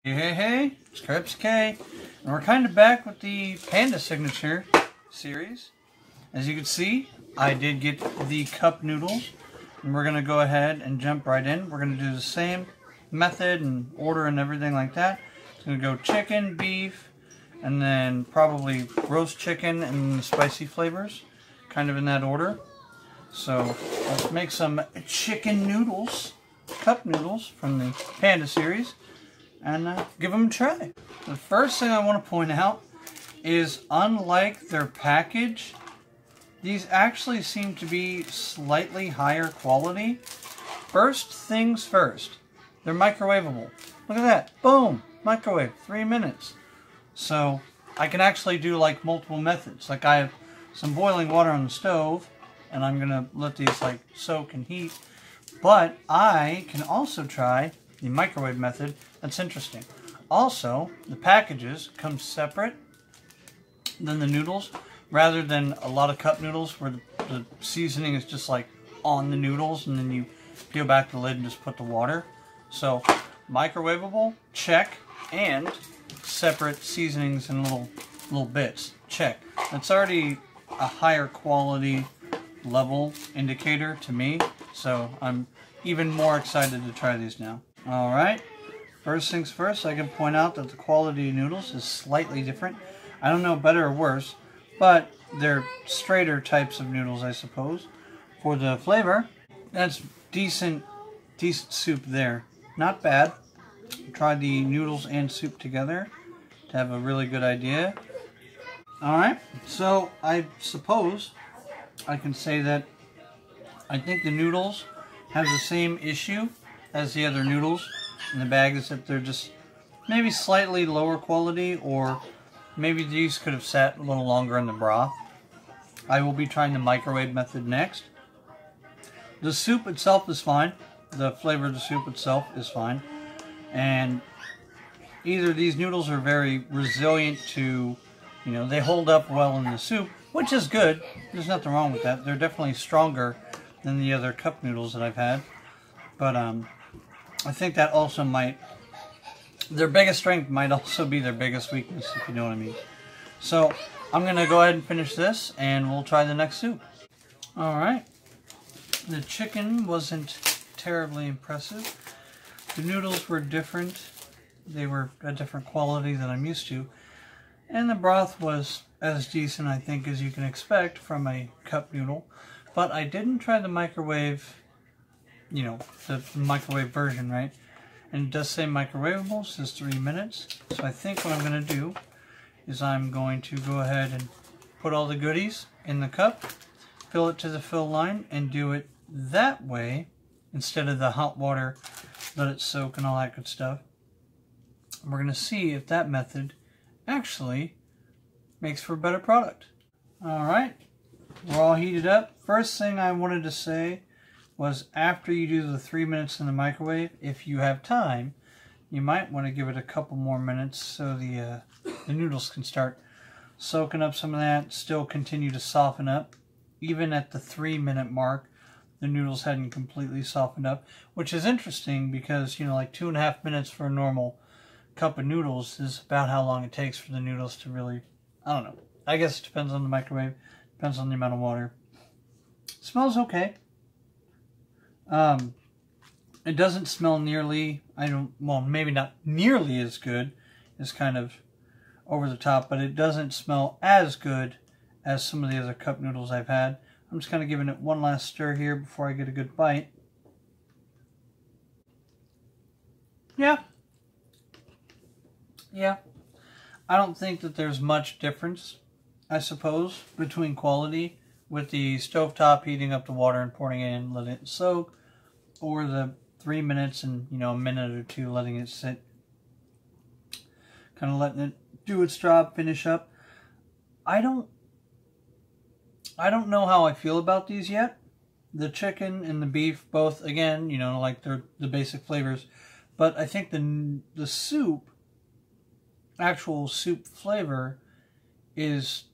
Hey, it's KrepsyK, and we're kind of back with the Panda signature series. As you can see, I did get the cup noodles, and we're going to go ahead and jump right in. We're going to do the same method and order and everything like that. It's going to go chicken, beef, and then probably roast chicken and the spicy flavors, kind of in that order. So let's make some chicken noodles, cup noodles from the Panda series, and give them a try. The first thing I want to point out is, unlike their package, these actually seem to be slightly higher quality. First things first, they're microwavable. Look at that, boom, microwave, 3 minutes. So I can actually do like multiple methods. Like I have some boiling water on the stove, and I'm gonna let these like soak and heat. But I can also try the microwave method. That's interesting. Also, the packages come separate than the noodles, rather than a lot of cup noodles where the seasoning is just like on the noodles and then you peel back the lid and just put the water. So microwavable, check, and separate seasonings in little bits, check. That's already a higher quality level indicator to me, so I'm even more excited to try these now. Alright, first things first, I can point out that the quality of noodles is slightly different. I don't know better or worse, but they're straighter types of noodles, I suppose. For the flavor, that's decent soup there. Not bad. Try the noodles and soup together to have a really good idea. Alright, so I suppose I can say that I think the noodles have the same issue as the other noodles in the bag, is that they're just maybe slightly lower quality, or maybe these could have sat a little longer in the broth. I will be trying the microwave method next. The soup itself is fine. The flavor of the soup itself is fine. And either these noodles are very resilient to, they hold up well in the soup, which is good. There's nothing wrong with that. They're definitely stronger than the other cup noodles that I've had. But I think that also their biggest strength might also be their biggest weakness, if you know what I mean. So I'm going to go ahead and finish this, and we'll try the next soup. Alright, the chicken wasn't terribly impressive. The noodles were different. They were a different quality than I'm used to. And the broth was as decent, I think, as you can expect from a cup noodle. But I didn't try the microwave, the microwave version, right? And it does say microwavable, says 3 minutes. So I think what I'm going to do is I'm going to go ahead and put all the goodies in the cup, fill it to the fill line, and do it that way instead of the hot water, let it soak and all that good stuff. We're going to see if that method actually makes for a better product. Alright, we're all heated up. First thing I wanted to say was, after you do the 3 minutes in the microwave, if you have time, you might want to give it a couple more minutes so the noodles can start soaking up some of that, still continue to soften up. Even at the 3 minute mark, the noodles hadn't completely softened up, which is interesting because, like 2.5 minutes for a normal cup of noodles is about how long it takes for the noodles to really, I don't know. I guess it depends on the microwave, depends on the amount of water. Smells okay. It doesn't smell nearly, maybe not nearly as good. It's kind of over the top, but it doesn't smell as good as some of the other cup noodles I've had. I'm just kind of giving it one last stir here before I get a good bite. Yeah. I don't think that there's much difference, I suppose, between quality with the stovetop heating up the water and pouring it in, letting it soak, or the 3 minutes and, a minute or two letting it sit. Kind of letting it do its job, finish up. I don't know how I feel about these yet. The chicken and the beef, both, again, like they're the basic flavors. But I think the soup, actual soup flavor, is,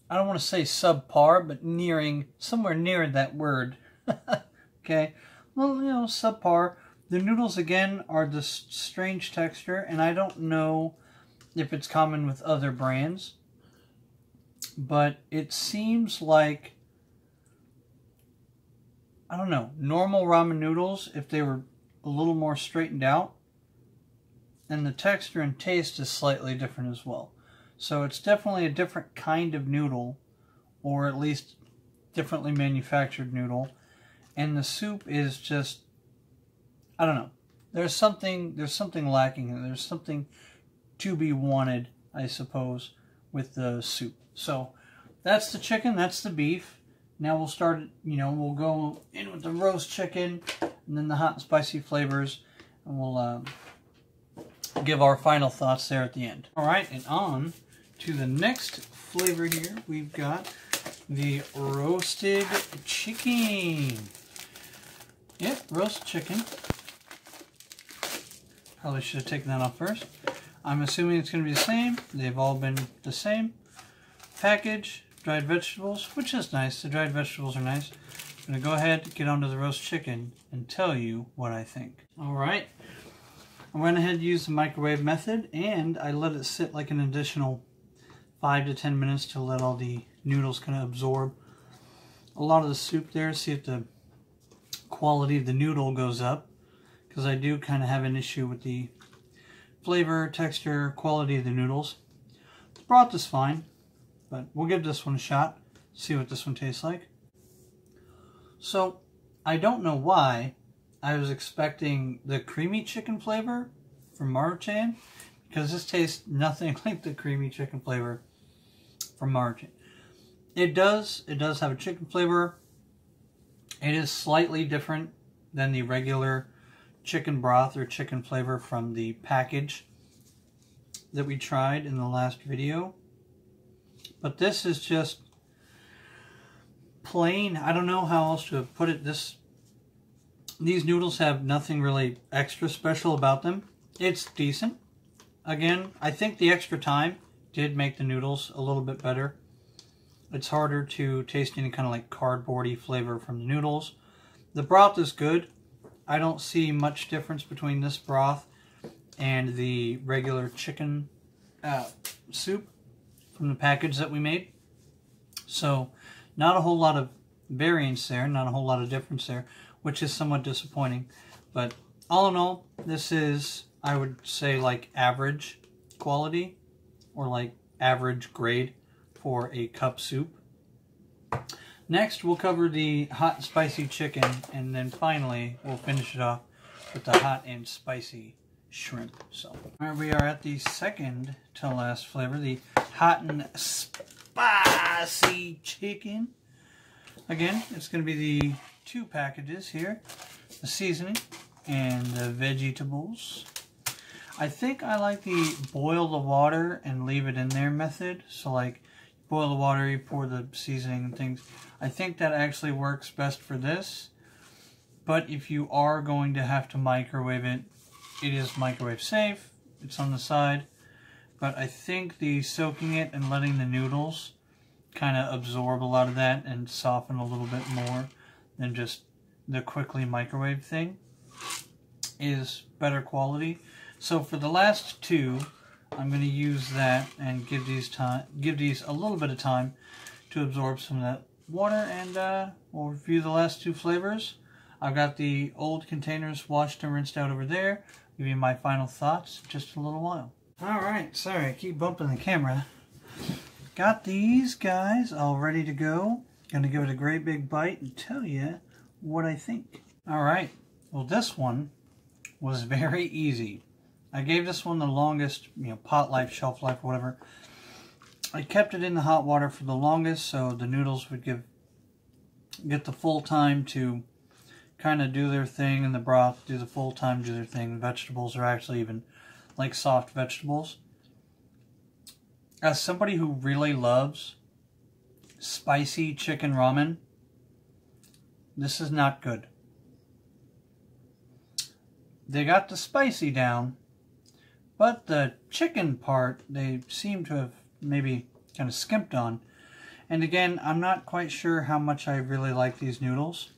I don't want to say subpar, but somewhere near that word. Okay, well, subpar. The noodles, again, are this strange texture, and I don't know if it's common with other brands, but it seems like, I don't know, normal ramen noodles, if they were a little more straightened out, and the texture and taste is slightly different as well. So it's definitely a different kind of noodle, or at least differently manufactured noodle, and the soup is just, I don't know. There's something lacking. There's something to be wanted, I suppose, with the soup. So that's the chicken. That's the beef. Now we'll start. We'll go in with the roast chicken, and then the hot and spicy flavors, and we'll give our final thoughts there at the end. All right, and on to the next flavor here. We've got the roasted chicken. Yep, roast chicken. Probably should have taken that off first. I'm assuming it's going to be the same. They've all been the same. Package, dried vegetables, which is nice. The dried vegetables are nice. I'm going to go ahead, get onto the roast chicken, and tell you what I think. Alright. I went ahead and used the microwave method, and I let it sit like an additional 5 to 10 minutes to let all the noodles kind of absorb a lot of the soup there. See if the quality of the noodle goes up. Because I do kind of have an issue with the flavor, texture, quality of the noodles. The broth is fine, but we'll give this one a shot, see what this one tastes like. So, I don't know why I was expecting the creamy chicken flavor from Maruchan, because this tastes nothing like the creamy chicken flavor from Maruchan. It does have a chicken flavor. It is slightly different than the regular chicken broth or chicken flavor from the package that we tried in the last video. But this is just plain. I don't know how else to put it. These noodles have nothing really extra special about them. It's decent. Again, I think the extra time did make the noodles a little bit better. It's harder to taste any kind of like cardboardy flavor from the noodles. The broth is good. I don't see much difference between this broth and the regular chicken soup from the package that we made. So, not a whole lot of variance there, not a whole lot of difference there, which is somewhat disappointing. But all in all, this is, I would say, like average quality or like average grade for a cup soup. Next, we'll cover the hot and spicy chicken, and then finally, we'll finish it off with the hot and spicy shrimp. So, here we are at the second to last flavor, the hot and spicy chicken. Again, it's going to be the 2 packages here, the seasoning and the vegetables. I think I like the boil the water and leave it in there method. So like, boil the water, you pour the seasoning and things. I think that actually works best for this. But if you are going to have to microwave it, it is microwave safe. It's on the side. But I think the soaking it and letting the noodles kind of absorb a lot of that and soften a little bit more than just the quickly microwave thing is better quality. So for the last 2, I'm going to use that and give these a little bit of time to absorb some of that water, and we'll review the last 2 flavors. I've got the old containers washed and rinsed out over there. Give you my final thoughts in just a little while. Alright, sorry, I keep bumping the camera. Got these guys all ready to go. Gonna give it a great big bite and tell you what I think. Alright, well this one was very easy. I gave this one the longest, pot life, shelf life, whatever. I kept it in the hot water for the longest so the noodles would get the full time to kind of do their thing, and the broth do the full time, do their thing. The vegetables are actually even like soft vegetables. As somebody who really loves spicy chicken ramen, this is not good. They got the spicy down, but the chicken part they seem to have maybe kind of skimped on. And again, I'm not quite sure how much I really like these noodles.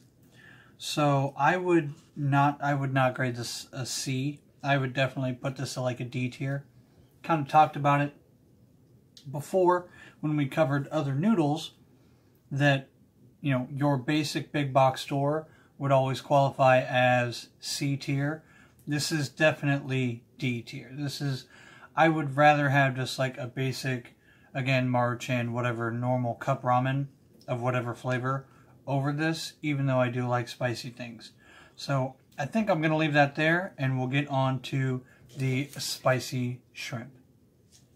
So I would not grade this a C. I would definitely put this at like a D tier. Kind of talked about it before when we covered other noodles, that, you know, your basic big box store would always qualify as C tier. This is definitely D tier. This is, I would rather have just like a basic, again, Maruchan, whatever, normal cup ramen of whatever flavor over this, even though I do like spicy things. So I think I'm going to leave that there, and we'll get on to the spicy shrimp.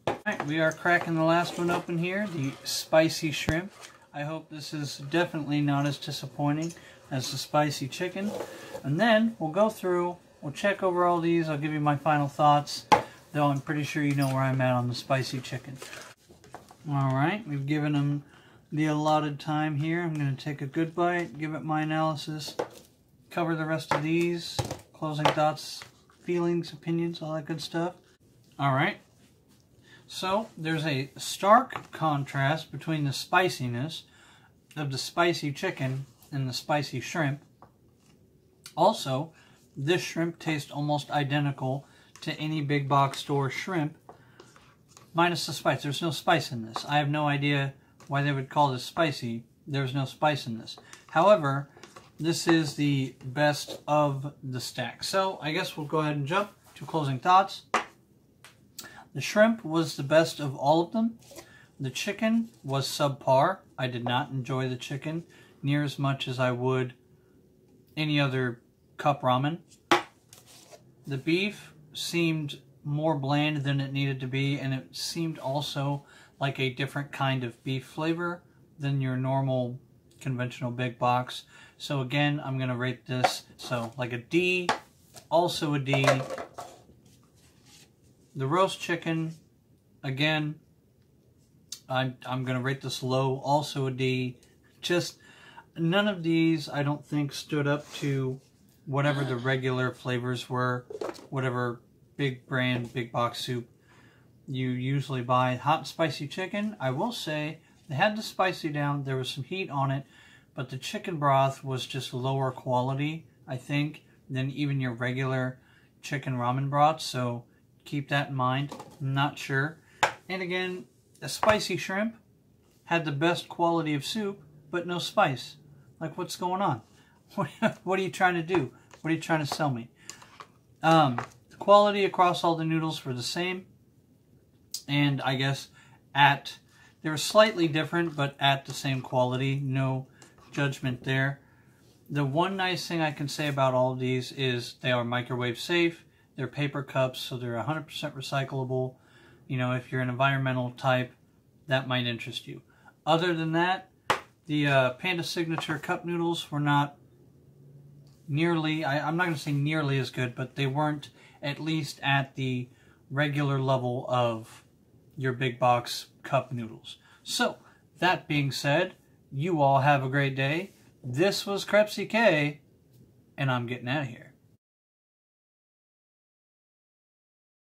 Alright, we are cracking the last one open here, the spicy shrimp. I hope this is definitely not as disappointing as the spicy chicken. And then we'll go through, we'll check over all these, I'll give you my final thoughts, though I'm pretty sure you know where I'm at on the spicy chicken. Alright, we've given them the allotted time here. I'm going to take a good bite, give it my analysis, cover the rest of these, closing thoughts, feelings, opinions, all that good stuff. Alright, so there's a stark contrast between the spiciness of the spicy chicken and the spicy shrimp. Also, this shrimp tastes almost identical to any big box store shrimp, minus the spice. There's no spice in this. I have no idea why they would call this spicy. There's no spice in this. However, this is the best of the stack. So I guess we'll go ahead and jump to closing thoughts. The shrimp was the best of all of them. The chicken was subpar. I did not enjoy the chicken near as much as I would any other cup ramen. The beef seemed more bland than it needed to be, and it seemed also like a different kind of beef flavor than your normal conventional big box. So again, I'm going to rate this, so like a D, also a D. The roast chicken, again, I'm going to rate this low, also a D. Just none of these I don't think stood up to whatever the regular flavors were, whatever big brand, big box soup you usually buy. Hot and spicy chicken, I will say, they had the spicy down, there was some heat on it, but the chicken broth was just lower quality, I think, than even your regular chicken ramen broth, so keep that in mind. I'm not sure. And again, the spicy shrimp had the best quality of soup, but no spice. Like, what's going on? What are you trying to do? What are you trying to sell me? The quality across all the noodles were the same. And I guess they were slightly different, but at the same quality. No judgment there. The one nice thing I can say about all of these is they are microwave safe. They're paper cups, so they're 100% recyclable. You know, if you're an environmental type, that might interest you. Other than that, the Panda Signature cup noodles were not nearly, I'm not going to say nearly as good, but they weren't at least at the regular level of your big box cup noodles. So, that being said, you all have a great day. This was KrepsyK, and I'm getting out of here.